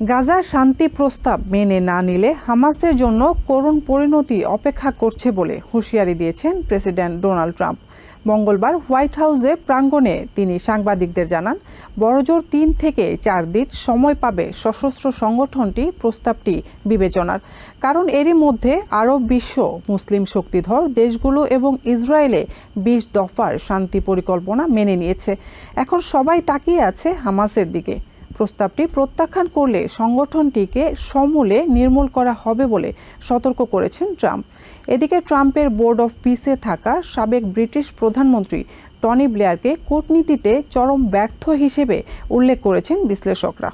গাজার শান্তি প্রস্তাব মেনে না নিলে হামাসের জন্য করুণ পরিণতি অপেক্ষা করছে বলে হুঁশিয়ারি দিয়েছেন প্রেসিডেন্ট ডোনাল্ড ট্রাম্প। মঙ্গলবার হোয়াইট হাউসে প্রাঙ্গণে তিনি সাংবাদিকদের জানান, বড়জোর 3 থেকে 4 দিন সময় পাবে সশস্ত্র সংগঠনটি প্রস্তাবটি বিবেচনার। কারণ এরই মধ্যে আরব বিশ্ব, মুসলিম শক্তিধর দেশগুলো এবং ইসরায়েলে 20 দফার শান্তি পরিকল্পনা মেনে নিয়েছে। এখন সবাই তাকিয়ে আছে হামাসের দিকে। প্রস্তাবটি প্রত্যাখ্যান করলে সংগঠনটিকে সমূলে নির্মূল করা হবে বলে সতর্ক করেছেন ট্রাম্প। এদিকে ট্রাম্পের বোর্ড অফ পিসে থাকা সাবেক ব্রিটিশ প্রধানমন্ত্রী টনি ব্লেয়ারকে কূটনীতিতে চরম ব্যর্থ হিসেবে উল্লেখ করেছেন বিশ্লেষকরা।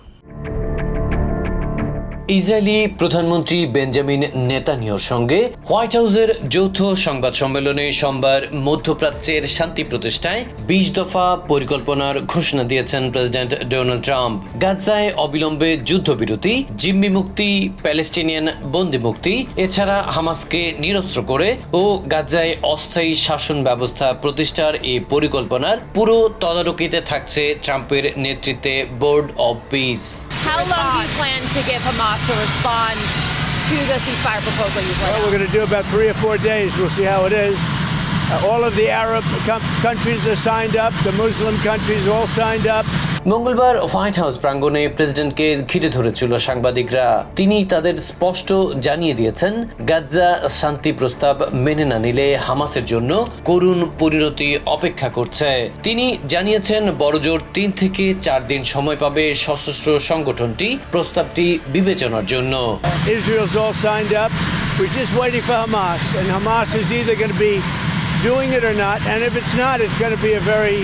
ইসরায়েলি প্রধানমন্ত্রী বেঞ্জামিন নেতানিয়াহুর সঙ্গে হোয়াইট হাউসের যৌথ সংবাদ সম্মেলনে সোমবার মধ্যপ্রাচ্যের শান্তি প্রতিষ্ঠায় 20 দফা পরিকল্পনার ঘোষণা দিয়েছেন প্রেসিডেন্ট ডোনাল্ড ট্রাম্প। গাজায় অবিলম্বে যুদ্ধবিরতি, জিম্মি মুক্তি, প্যালেস্টিনিয়ান বন্দী মুক্তি, এছাড়া হামাসকে নিরস্ত্র করে ও গাজায় অস্থায়ী শাসন ব্যবস্থা প্রতিষ্ঠার এই পরিকল্পনার পুরো তদারকিতে থাকছে ট্রাম্পের নেতৃত্বে board of piece. How long do you plan to give Hamas to respond to the ceasefire proposal you've laid out? Well, we're going to do about 3 or 4 days. We'll see how it is. All of the Arab countries are signed up. The Muslim countries all signed up. মঙ্গলবার white house প্রাঙ্গণে প্রেসিডেন্টকে ঘিরে ধরেছিল সাংবাদিকরা। তিনি তাদের স্পষ্ট জানিয়ে দিয়েছেন, গাজা শান্তি প্রস্তাব মেনে না নিলে হামাসের জন্য করুণ পরিণতি অপেক্ষা করছে। তিনি জানিয়েছেন, বড়জোর 3 থেকে 4 দিন সময় পাবে সশস্ত্র সংগঠনটি প্রস্তাবটি বিবেচনার জন্য। Israel's all signed up. We're just waiting for Hamas, and Hamas is either going to be doing it or not, and if it's not, it's going to be a very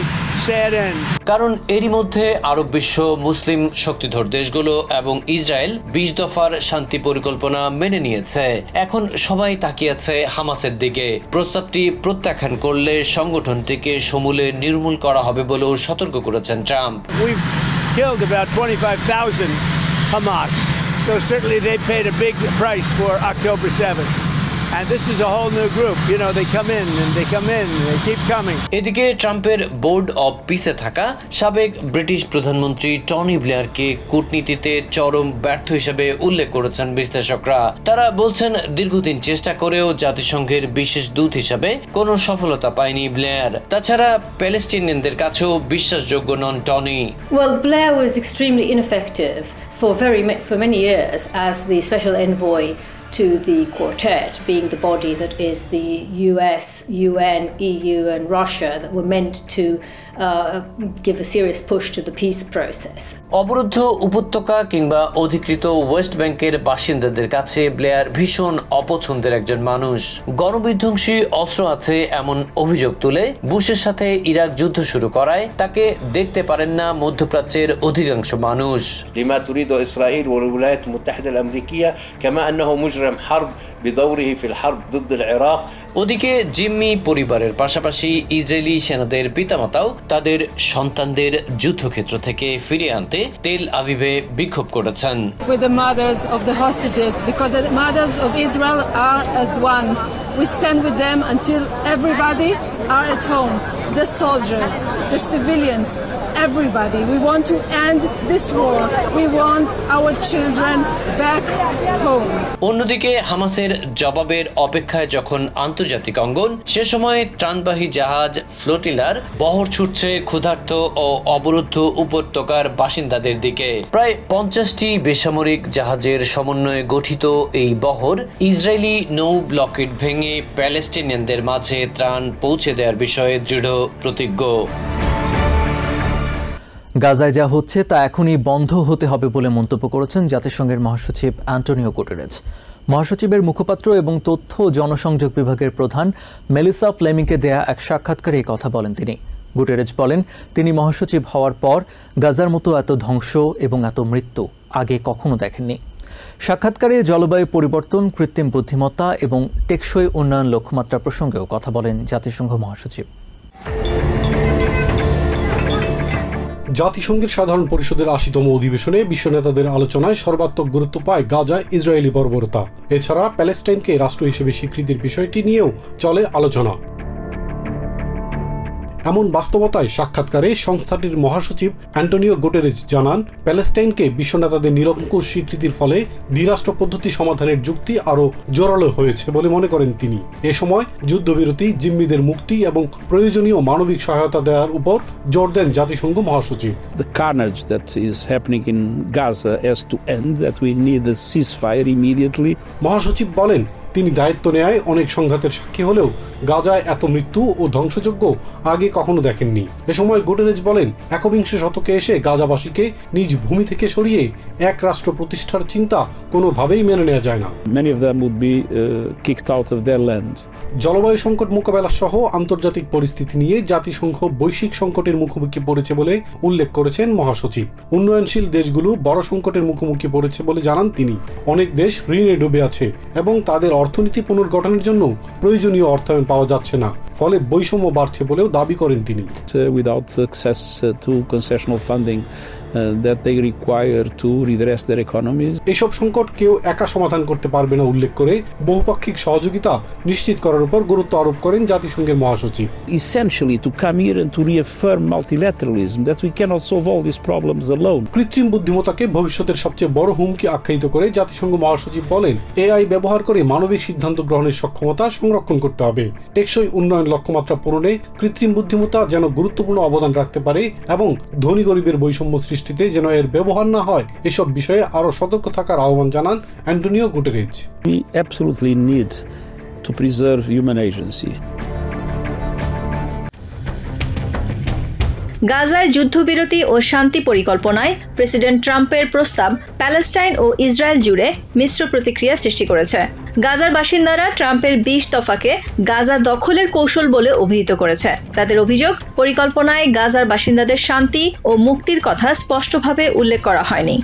sad end. কারণ এরই মধ্যে আরব বিশ্ব, মুসলিম শক্তিধর দেশগুলো এবং Israel 20 দফার শান্তি পরিকল্পনা মেনে নিয়েছে। এখন সবাই তাকিয়ে আছে হামাসের দিকে। প্রস্তাবটি প্রত্যাখ্যান করলে সংগঠনটিকে সমূলে নির্মূল করা হবে বলেও সতর্ক করেছেন Trump. We've killed about 25,000 Hamas, so certainly they paid a big price for October 7th. And this is a whole new group. You know, they come in and they come in and they keep coming. এদিকে ট্রাম্পের board of পিসে থাকা সাবেক British প্রধানমন্ত্রী Tony ব্লেয়ারকে কূটনীতিতে চরম ব্যর্থ হিসেবে উল্লেখ করেছেন বিশ্লেষকরা। তারা বলছেন, দীর্ঘদিন চেষ্টা করেও জাতিসংঘের বিশেষ দূত হিসেবে কোনো সফলতা পায়নি ব্লেয়ার। তাছাড়া প্যালেস্টিনিয়ানদের কাছেও বিশ্বাসযোগ্য নন Tony. Well, Blair was extremely ineffective for many years as the special envoy to the quartet, being the body that is the US, UN, EU and Russia that were meant to give a serious push to the peace process. অবরুদ্ধ উপত্যকা কিংবা অধিকৃত West ব্যাংকের বাসিন্দাদের কাছে Blair ভীষণ অপছন্দের একজন মানুষ। গণবিধ্বংসী অস্ত্র আছে এমন অভিযোগ তুলে বুশের সাথে ইরাক যুদ্ধ শুরু করায় তাকে দেখতে পারেন না মধ্যপ্রাচ্যের অধিকাংশ মানুষ। لما تريد إسرائيل والولايات المتحدة الأمريكية كما أنه مجرم حرب بدوره في الحرب ضد العراق. ওদিকে জিম্মি পরিবারের পাশাপাশি ইসরায়েলি সেনাদের পিতামাতাও তাদের সন্তানদের যুদ্ধক্ষেত্র থেকে ফিরিয়ে আনতে তেল আভিভে বিক্ষোভ করেছেন। With the mothers of the hostages, because the mothers of Israel are as one. We stand with them until everybody are at home. The soldiers, the civilians, everybody. We want to end this war. We want our children back home. অন্যদিকে হামাসের জবাবের অপেক্ষায় যখন আন্তর্জাতিক অঙ্গন, সে সময় ত্রাণবাহী জাহাজ ফ্লোটিলার বহর ছুটছে ক্ষুধার্ত ও অবরুদ্ধ উপত্যকার বাসিন্দাদের দিকে। প্রায় 50টি বেসামরিক জাহাজের সমন্বয়ে গঠিত এই বহর ইসরায়েলি নৌ ব্লকেট ভেঙে প্যালেস্টিনিয়ানদের মাঝে ত্রাণ পৌঁছে দেওয়ার বিষয়ে দৃঢ় প্রতিজ্ঞ। গাজায় যা হচ্ছে তা এখনই বন্ধ হতে হবে বলে মন্তব্য করেছেন জাতিসংঘের মহাসচিব অ্যান্টোনিও গুটেরেস। মহাসচিবের মুখপাত্র এবং তথ্য জনসংযোগ বিভাগের প্রধান মেলিসা ফ্লেমিংকে দেয়া এক সাক্ষাৎকারে এই কথা বলেন তিনি। গুটেরেস বলেন, তিনি মহাসচিব হওয়ার পর গাজার মতো এত ধ্বংস এবং এত মৃত্যু আগে কখনো দেখেননি। সাক্ষাৎকারে জলবায়ু পরিবর্তন, কৃত্রিম বুদ্ধিমত্তা এবং টেকসই উন্নয়ন লক্ষ্যমাত্রা প্রসঙ্গেও কথা বলেন জাতিসংঘ মহাসচিব। জাতিসংঘের সাধারণ পরিষদের ৮০তম অধিবেশনে বিশ্ব নেতাদের আলোচনায় সর্বাত্মক গুরুত্ব পায় গাজায় ইসরায়েলি বর্বরতা। এছাড়া প্যালেস্টাইনকে রাষ্ট্র হিসেবে স্বীকৃতির বিষয়টি নিয়েও চলে আলোচনা। এমন বাস্তবতায় সাক্ষাৎকারে সংস্থাটির মহাসচিব অ্যান্টোনিও গুটেরেস জানান, প্যালেস্টাইনকে বিশ্ব নেতাদের নিরঙ্কুশ স্বীকৃতির ফলে দ্বিরাষ্ট্র পদ্ধতি সমাধানের যুক্তি আরও জোরালো হয়েছে বলে মনে করেন তিনি। এ সময় যুদ্ধবিরতি, জিম্মিদের মুক্তি এবং প্রয়োজনীয় মানবিক সহায়তা দেওয়ার উপর জোর দেন জাতিসংঘ মহাসচিব। The carnage that is happening in Gaza has to end, that we need a ceasefire immediately. মহাসচিব বলেন, তিনি দায়িত্ব নেয় অনেক সংঘাতের সাক্ষী হলেও গাজায় এত মৃত্যু ও ধ্বংসযজ্ঞ আগে কখনো দেখেননি। এ সময় গুটেরেস বলেন, একবিংশ শতকে এসে গাজাবাসীকে নিজ ভূমি থেকে সরিয়ে এক রাষ্ট্র প্রতিষ্ঠার চিন্তা কোনোভাবেই মেনে নেওয়া যায় না। Many of them would be kicked out of their land. জলবায়ু সংকট মোকাবেলা সহ আন্তর্জাতিক পরিস্থিতি নিয়ে জাতিসংঘ বৈশ্বিক সংকটের মুখোমুখি পড়েছে বলে উল্লেখ করেছেন মহাসচিব। উন্নয়নশীল দেশগুলো বড় সংকটের মুখোমুখি পড়েছে বলে জানান তিনি। অনেক দেশ ঋণে ডুবে আছে এবং তাদের অর্থনীতি পুনর্গঠনের জন্য প্রয়োজনীয় অর্থায়ন পাওয়া যাচ্ছে না, ফলে বৈষম্য বাড়ছে বলেও দাবি করেন তিনি। Without access to concessional funding that they require to redress their economies. এসব সংকট কেউ একা সমাধান করতে পারবে না উল্লেখ করে বহুপাক্ষিক সহযোগিতা নিশ্চিত করার উপর গুরুত্ব আরোপ করেন জাতিসংঘের মহাসচিব। Essentially to come here and to reaffirm multilateralism, that we cannot solve all these problems alone. কৃত্রিম বুদ্ধিমত্তাকে ভবিষ্যতের সবচেয়ে বড় হুমকি আখ্যায়িত করে জাতিসংঘ মহাসচিব বলেন, এআই ব্যবহার করে মানবিক সিদ্ধান্ত গ্রহণের সক্ষমতা সংরক্ষণ করতে হবে। টেকসই উন্নয়ন লক্ষ্যমাত্রা পূরণে কৃত্রিম বুদ্ধিমত্তা যেন গুরুত্বপূর্ণ অবদান রাখতে পারে এবং ধনী গরিবের বৈষম্য সৃষ্টিতে যেন এর ব্যবহার না হয়, এসব বিষয়ে আরো সতর্ক থাকার আহ্বান জানান Antonio Guterres. We absolutely need to preserve human agency. গাজায় যুদ্ধবিরতি ও শান্তি পরিকল্পনায় প্রেসিডেন্ট ট্রাম্পের প্রস্তাব প্যালেস্টাইন ও ইসরায়েল জুড়ে মিশ্র প্রতিক্রিয়া সৃষ্টি করেছে। গাজার বাসিন্দারা ট্রাম্পের 20 দফাকে গাজা দখলের কৌশল বলে অভিহিত করেছে। তাদের অভিযোগ, পরিকল্পনায় গাজার বাসিন্দাদের শান্তি ও মুক্তির কথা স্পষ্টভাবে উল্লেখ করা হয়নি।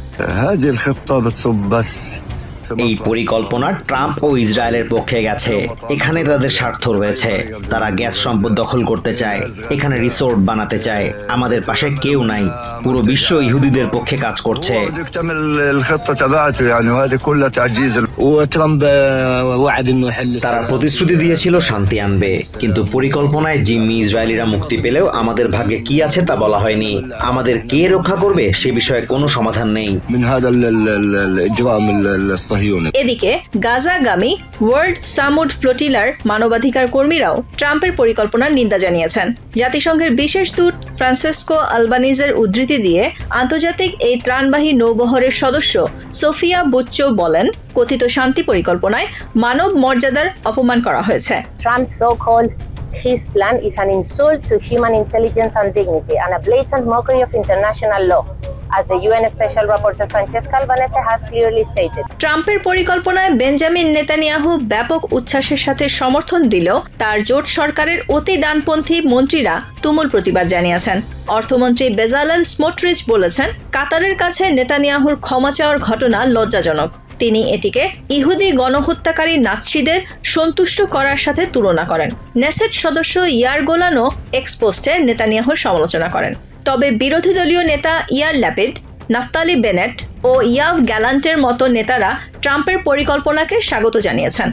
এই পরিকল্পনা ট্রাম্প ও ইসরায়েলের পক্ষে গেছে। এখানে তাদের স্বার্থ রয়েছে। তারা গ্যাস সম্পদ দখল করতে চায়, এখানে রিসোর্ট বানাতে চায়। আমাদের পাশে কেউ নাই। পুরো বিশ্ব ইহুদিদের পক্ষে কাজ করছে। তারা প্রতিশ্রুতি দিয়েছিল শান্তি আনবে, কিন্তু পরিকল্পনায় জিম্মি ইসরায়েলিরা মুক্তি পেলেও আমাদের ভাগ্যে কি আছে তা বলা হয়নি। আমাদের কে রক্ষা করবে সে বিষয়ে কোনো সমাধান নেই। এদিকে গাজাগামী ওয়ার্ল্ড সামুড ফ্লোটিলার মানবাধিকার কর্মীরাও ট্রাম্পের পরিকল্পনার নিন্দা জানিয়েছেন। জাতিসংঘের বিশেষ দূত ফ্রান্সিসকো আলবানিজের উদ্ধৃতি দিয়ে আন্তর্জাতিক এই ত্রাণবাহী নৌবহরের সদস্য সোফিয়া বুচ্চো বলেন, কথিত শান্তি পরিকল্পনায় মানব মর্যাদার অপমান করা হয়েছে। Trump's so-called his plan is an insult to human intelligence and dignity and a blatant mockery of international law, as the UN Special Rapporteur Francesca Albanese has clearly stated. ট্রাম্পের পরিকল্পনায় বেঞ্জামিন নেতানিয়াহু ব্যাপক উচ্ছ্বাসের সাথে সমর্থন দিলেও তার জোট সরকারের অতি ডানপন্থী মন্ত্রীরা তুমুল প্রতিবাদ জানিয়েছেন। অর্থমন্ত্রী বেজালেল স্মোট্রিচ বলেছেন, কাতারের কাছে নেতানিয়াহুর ক্ষমা চাওয়ার ঘটনা লজ্জাজনক। তিনি এটিকে ইহুদি গণহত্যাকারী নাৎসিদের সন্তুষ্ট করার সাথে তুলনা করেন। নেসেট সদস্য ইয়ার গোলানো এক্সপোস্টে নেতানিয়াহুর সমালোচনা করেন। তবে বিরোধী দলীয় নেতা ইয়ার ল্যাপিড, নাফতালি বেনেট ও ইয়াভ গ্যালান্টের মতো নেতারা ট্রাম্পের পরিকল্পনাকে স্বাগত জানিয়েছেন।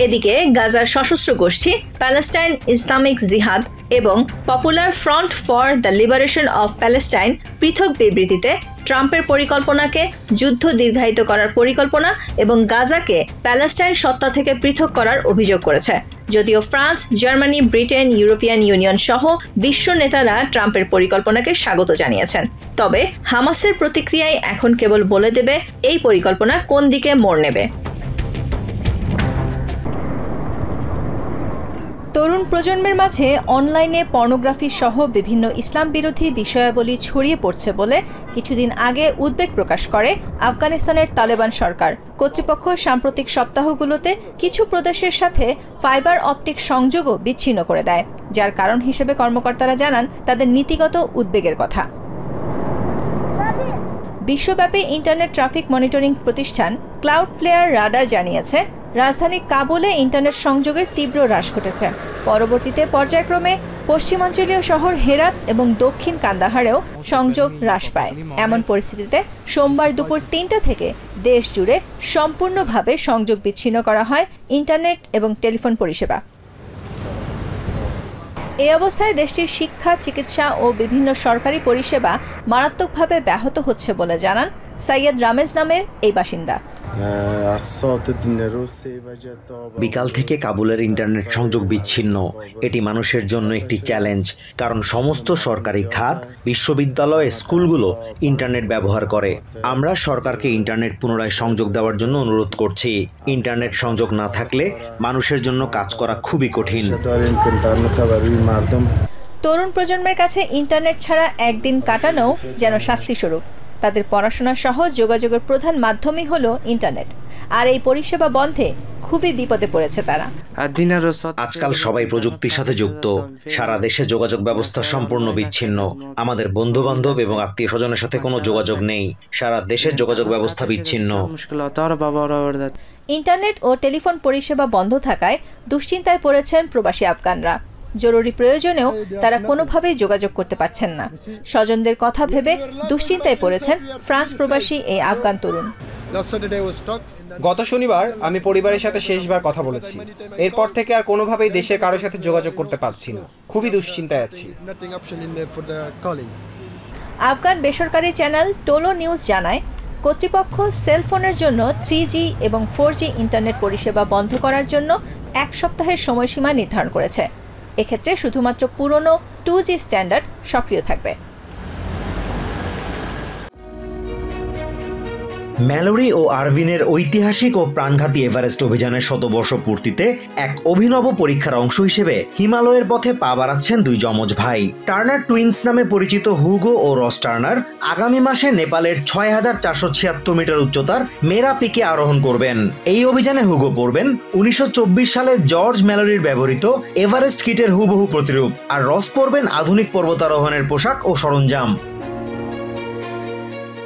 এদিকে গাজার সশস্ত্র গোষ্ঠী প্যালেস্টাইন ইসলামিক জিহাদ এবং popular front for the liberation of Palestine পৃথক বিবৃতিতে ট্রাম্পের পরিকল্পনাকে যুদ্ধ দীর্ঘায়িত করার পরিকল্পনা এবং গাজাকে প্যালেস্টাইন সত্তা থেকে পৃথক করার অভিযোগ করেছে। যদিও France, Germany, Britain, European union সহ বিশ্ব নেতারা ট্রাম্পের পরিকল্পনাকে স্বাগত জানিয়েছেন। তবে হামাসের প্রতিক্রিয়ায় এখন কেবল বলে দেবে এই পরিকল্পনা কোন দিকে মোড় নেবে। তরুণ প্রজন্মের মাঝে অনলাইনে পর্নোগ্রাফি সহ বিভিন্ন ইসলাম বিরোধী বিষয়াবলী ছড়িয়ে পড়ছে বলে কিছুদিন আগে উদ্বেগ প্রকাশ করে আফগানিস্তানের তালেবান সরকার। কর্তৃপক্ষ সাম্প্রতিক সপ্তাহগুলোতে কিছু প্রদেশের সাথে ফাইবার অপটিক সংযোগও বিচ্ছিন্ন করে দেয়, যার কারণ হিসেবে কর্মকর্তারা জানান তাদের নীতিগত উদ্বেগের কথা। বিশ্বব্যাপী ইন্টারনেট ট্রাফিক মনিটরিং প্রতিষ্ঠান ক্লাউডফ্লেয়ার রাডার জানিয়েছে, রাজধানী কাবুলে ইন্টারনেট সংযোগের তীব্র হ্রাস ঘটেছে। পরবর্তীতে পর্যায়ক্রমে পশ্চিমাঞ্চলীয় শহর হেরাত এবং দক্ষিণ কান্দাহারেও সংযোগ হ্রাস পায়। এমন পরিস্থিতিতে সোমবার দুপুর ৩টা থেকে দেশ জুড়ে সম্পূর্ণভাবে সংযোগ বিচ্ছিন্ন করা হয় ইন্টারনেট এবং টেলিফোন পরিষেবা। এই অবস্থায় দেশটির শিক্ষা, চিকিৎসা ও বিভিন্ন সরকারি পরিষেবা মারাত্মকভাবে ব্যাহত হচ্ছে বলে জানান সৈয়দ রামেজ নামের এই বাসিন্দা। বিকাল থেকে কাবুলের ইন্টারনেট সংযোগ বিচ্ছিন্ন। এটি মানুষের জন্য একটি চ্যালেঞ্জ, কারণ সমস্ত সরকারি খাত, বিশ্ববিদ্যালয়, স্কুলগুলো ইন্টারনেট ব্যবহার করে। আমরা সরকারকে ইন্টারনেট পুনরায় সংযোগ দেওয়ার জন্য অনুরোধ করছি। ইন্টারনেট সংযোগ না থাকলে মানুষের জন্য কাজ করা খুবই কঠিন। তরুণ প্রজন্মের কাছে ইন্টারনেট ছাড়া একদিন কাটানোও যেন শাস্তিস্বরূপ। তাদের পড়াশোনা সহ যোগাযোগের প্রধান মাধ্যমই হলো ইন্টারনেট, আর এই পরিষেবা বন্ধে খুবই বিপদে পড়েছে তারা। আজকাল সবাই প্রযুক্তির সাথে যুক্ত। সারা দেশে যোগাযোগ ব্যবস্থা সম্পূর্ণ বিচ্ছিন্ন। আমাদের বন্ধু বান্ধব এবং আত্মীয় স্বজনের সাথে কোনো যোগাযোগ নেই। সারা দেশের যোগাযোগ ব্যবস্থা বিচ্ছিন্ন। ইন্টারনেট ও টেলিফোন পরিষেবা বন্ধ থাকায় দুশ্চিন্তায় পড়েছেন প্রবাসী আফগানরা। জরুরি প্রয়োজনেও তারা কোনোভাবেই যোগাযোগ করতে পারছেন না। স্বজনদের কথা ভেবে দুশ্চিন্তায় পড়েছেন ফ্রান্স প্রবাসী এই আফগান তরুণ। গত শনিবার আমি পরিবারের সাথে শেষবার কথা বলেছি। এরপর থেকে আর কোনোভাবেই দেশের কারোর সাথে যোগাযোগ করতে পারছি না। খুবই দুশ্চিন্তায় আছি। আফগান বেসরকারি চ্যানেল টোলো নিউজ জানায়, কর্তৃপক্ষ সেলফোনের জন্য 3G এবং 4G ইন্টারনেট পরিষেবা বন্ধ করার জন্য 1 সপ্তাহের সময়সীমা নির্ধারণ করেছে। এক্ষেত্রে শুধুমাত্র পুরনো 2G স্ট্যান্ডার্ড সক্রিয় থাকবে। ম্যালোরি ও আরভিনের ঐতিহাসিক ও প্রাণঘাতী এভারেস্ট অভিযানের 100 পূর্তিতে এক অভিনব পরীক্ষার অংশ হিসেবে হিমালয়ের পথে পা বাড়াচ্ছেন দুই যমজ ভাই। টার্নার টুইন্স নামে পরিচিত হুগো ও রস টার্নার আগামী মাসে নেপালের 6476 মিটার উচ্চতার মেরা পিকে আরোহণ করবেন। এই অভিযানে হুগো পরবেন 1924 সালে জর্জ ম্যালোরির ব্যবহৃত এভারেস্ট কিটের হুবহু প্রতিরূপ, আর রস পরবেন আধুনিক পর্বতারোহণের পোশাক ও সরঞ্জাম।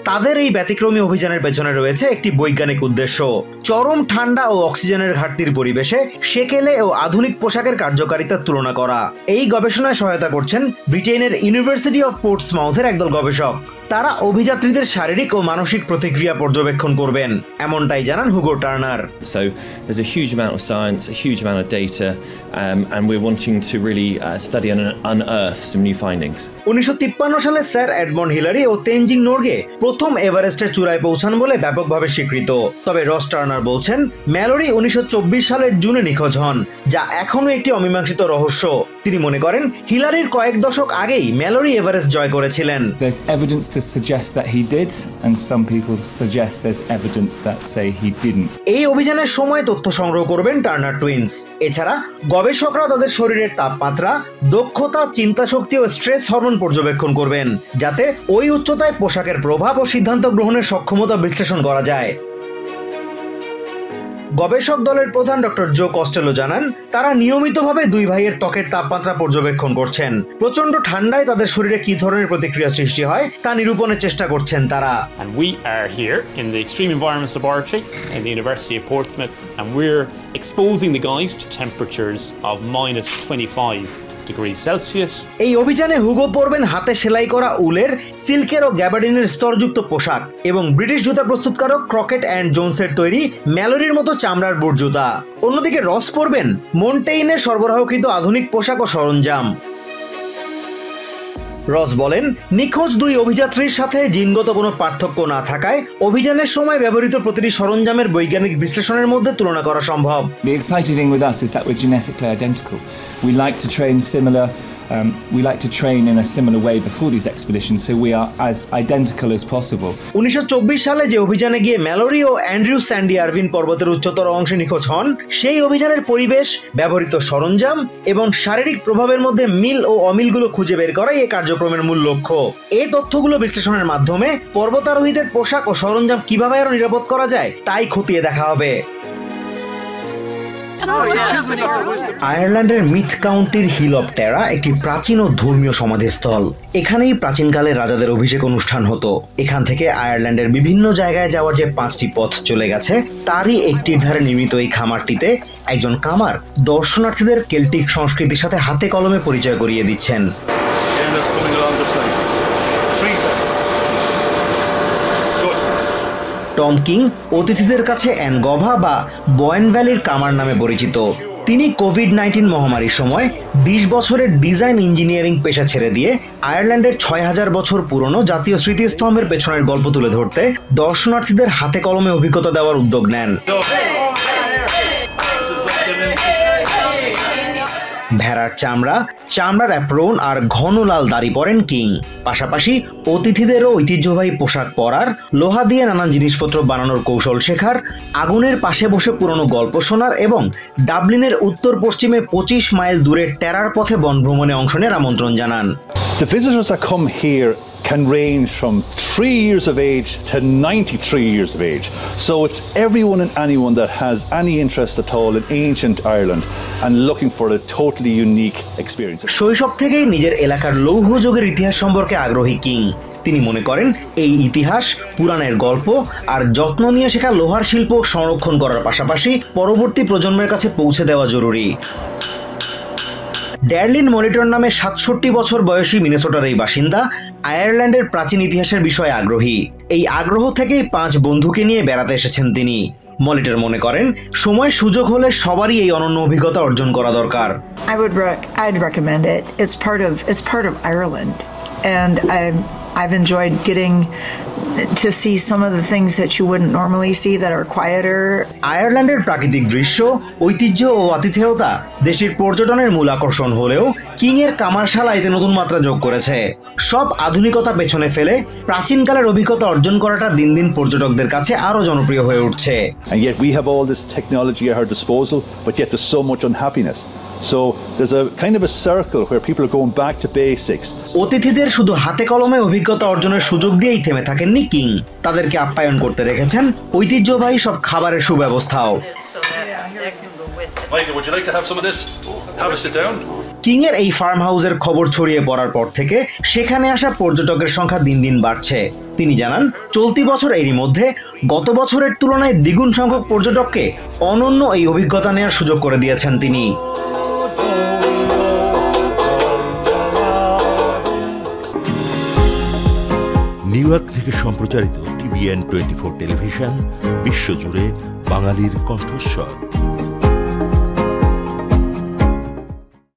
তাদের এই ব্যতিক্রমী অভিযানের পেছনে রয়েছে একটি বৈজ্ঞানিক উদ্দেশ্য। চরম ঠান্ডা ও অক্সিজেনের ঘাটতির পরিবেশে সেকেলে ও আধুনিক পোশাকের কার্যকারিতার তুলনা করা। এই গবেষণায় সহায়তা করছেন ব্রিটেনের ইউনিভার্সিটি অফ পোর্টসমাউথের একদল গবেষক। তারা অভিযাত্রীদের শারীরিক ও মানসিক প্রতিক্রিয়া পর্যবেক্ষণ করবেন, এমনটাই জানান Hugo Turner. So there's a huge amount of science, a huge amount of data, and we're wanting to really study and unearth some new findings. 1953 সালে স্যার এডমন্ড হিলারি ও তেনজিং নোরগে প্রথম এভারেস্টের চূড়ায় পৌঁছান বলে ব্যাপকভাবে স্বীকৃত। তবে রস টার্নার বলছেন, ম্যালোরি 1924 সালের জুনে নিখোঁজ হন, যা এখনো একটি অমীমাংসিত রহস্য। তিনি মনে করেন হিলারির কয়েক দশক আগেই ম্যালোরি এভারেস্ট জয় করেছিলেন। There's evidence to suggest that he did, and some people suggest there's evidence that say he didn't. এই অভিযানের সময় তথ্য সংগ্রহ করবেন টার্নার টুইন্স। এছাড়া গবেষকরা তাদের শরীরের তাপমাত্রা, দক্ষতা, চিন্তা শক্তি ও স্ট্রেস হরমোন পর্যবেক্ষণ করবেন, যাতে ওই উচ্চতায় পোশাকের প্রভাব ও সিদ্ধান্ত গ্রহণের সক্ষমতা বিশ্লেষণ করা যায়। গবেষক দলের প্রধান ডক্টর জো কস্টেলো জানান, তারা নিয়মিতভাবে দুই ভাইয়ের ত্বকের তাপমাত্রা পর্যবেক্ষণ করছেন। প্রচন্ড ঠান্ডায় তাদের শরীরে কি ধরনের প্রতিক্রিয়া সৃষ্টি হয় তা নিরূপণের চেষ্টা করছেন তারা। And we are here in the Extreme Environments Laboratory in the University of Portsmouth, and we're exposing the guys to temperatures of -25 degrees Celsius. এই অভিযানে হুগো পরবেন হাতে সেলাই করা উলের, সিল্কের ও গ্যাবার্ডিনের স্তরযুক্ত পোশাক এবং ব্রিটিশ জুতা প্রস্তুতকারক ক্রকেট অ্যান্ড জোনসের তৈরি ম্যালোরির মতো চামড়ার বুট জুতা। অন্যদিকে রস পরবেন মন্টেইনের সরবরাহকৃত আধুনিক পোশাক ও সরঞ্জাম। রস বলেন, নিখোঁজ দুই অভিযাত্রীর সাথে জিনগত কোনো পার্থক্য না থাকায় অভিযানের সময় ব্যবহৃত প্রতিটি সরঞ্জামের বৈজ্ঞানিক বিশ্লেষণের মধ্যে তুলনা করা সম্ভব। The exciting thing with us is that we're genetically identical. We like to train similar. We like to train in a similar way before these expeditions, so we are as identical as possible. 1924 সালে যে অভিযানে গিয়ে Mallory ও Andrew Sandy Ervine পর্বতের উচ্চতর অংশে নিখোঁজ হন, সেই অভিযানের পরিবেশ, ব্যবহৃত সরঞ্জাম এবং শারীরিক প্রভাবের মধ্যে মিল ও অমিলগুলো খুঁজে বের করাই এই কার্যক্রমের মূল লক্ষ্য। এই তথ্যগুলো বিশ্লেষণের মাধ্যমে পর্বতারোহীদের পোশাক ও সরঞ্জাম কিভাবে আরো নিরাপদ করা যায় তাই খতিয়ে দেখা হবে। আয়ারল্যান্ডের মিথ কাউন্টির হিল অফ টেরা একটি প্রাচীন ও ধর্মীয় সমাধিস্থল। এখানেই প্রাচীনকালে রাজাদের অভিষেক অনুষ্ঠান হতো। এখান থেকে আয়ারল্যান্ডের বিভিন্ন জায়গায় যাওয়ার যে 5টি পথ চলে গেছে, তারই একটির ধারে নির্মিত এই খামারটিতে একজন কামার দর্শনার্থীদের কেল্টিক সংস্কৃতির সাথে হাতে কলমে পরিচয় করিয়ে দিচ্ছেন। টম কিং অতিথিদের কাছে অ্যানগভা বা বয়েন ভ্যালির কামার নামে পরিচিত। তিনি কোভিড-19 মহামারীর সময় 20 বছরের ডিজাইন ইঞ্জিনিয়ারিং পেশা ছেড়ে দিয়ে আয়ারল্যান্ডের 6000 বছর পুরনো জাতীয় স্মৃতিস্তম্ভের পেছনের গল্প তুলে ধরতে দর্শনার্থীদের হাতে কলমে অভিজ্ঞতা দেওয়ার উদ্যোগ নেন। ভেড়ার চামড়া, চামড়ার অ্যাপ্রন আর ঘন লাল দাড়ি পরেন কিং। পাশাপাশি অতিথিদেরও ঐতিহ্যবাহী পোশাক পরার, লোহা দিয়ে নানান জিনিসপত্র বানানোর কৌশল শেখার, আগুনের পাশে বসে পুরনো গল্প শোনার এবং ডাবলিনের উত্তর পশ্চিমে 25 মাইল দূরে টেরার পথে বনভ্রমণে অংশ নেওয়ার আমন্ত্রণ জানান। The visitors that come here can range from 3 years of age to 93 years of age. So it's everyone and anyone that has any interest at all in ancient Ireland and looking for a totally unique experience. শৈশব থেকেই নিজের এলাকার লৌহ যুগের ইতিহাস সম্পর্কে আগ্রহী king. তিনি মনে করেন এই ইতিহাস, পুরাণের গল্প আর যত্ন নিয়ে শেখা লোহার শিল্প সংরক্ষণ করার পাশাপাশি পরবর্তী প্রজন্মের কাছে পৌঁছে দেওয়া জরুরি। ড্যারলিন মলিটন নামে 67 বছর বয়সী মিনেসোটার এই বাসিন্দা আয়ারল্যান্ডের প্রাচীন ইতিহাসের বিষয়ে আগ্রহী। এই আগ্রহ থেকেই 5 বন্ধুকে নিয়ে বেড়াতে এসেছেন তিনি। মলিটর মনে করেন সময় সুযোগ হলে সবারই এই অনন্য অভিজ্ঞতা অর্জন করা দরকার। I'd recommend it. It's part of Ireland, and I've enjoyed getting to see some of the things that you wouldn't normally see that are quieter. আয়ারল্যান্ডের প্রাকৃতিক দৃশ্য, ঐতিহ্য ও আতিথেয়তা দেশের পর্যটনের মূল আকর্ষণ হলেও কিং এর কামারশালা এতে নতুন মাত্রা যোগ করেছে। সব আধুনিকতা পেছনে ফেলে প্রাচীনকালের অভিজ্ঞতা অর্জন করাটা দিন দিন পর্যটকদের কাছে আরো জনপ্রিয় হয়ে উঠছে। And yet we have all this technology at our disposal, but yet there's so much unhappiness. So there's a kind of a circle where people are going back to basics. অতিথিদের শুধু হাতে কলমে অভিজ্ঞতা অর্জনের সুযোগ দিয়েই থেমে থাকেননি কিং। তাদেরকে আপ্যায়ন করতে রেখেছেন ঐতিহ্যবাহী সব খাবারের সুব্যবস্থাও। Michael, would you like to have some of this? Have a sit down. King এর এই ফার্ম হাউসের খবর ছড়িয়ে পড়ার পর থেকে সেখানে আসা পর্যটকের সংখ্যা দিন দিন বাড়ছে। তিনি জানান চলতি বছর এরই মধ্যে গত বছরের তুলনায় দ্বিগুণ সংখ্যক পর্যটককে অনন্য এই অভিজ্ঞতা নেওয়ার সুযোগ করে দিয়েছেন তিনি। নিউ ইয়র্ক থেকে সম্প্রচারিত TVN 24 টেলিভিশন বিশ্বজুড়ে বাঙালির কণ্ঠস্বর।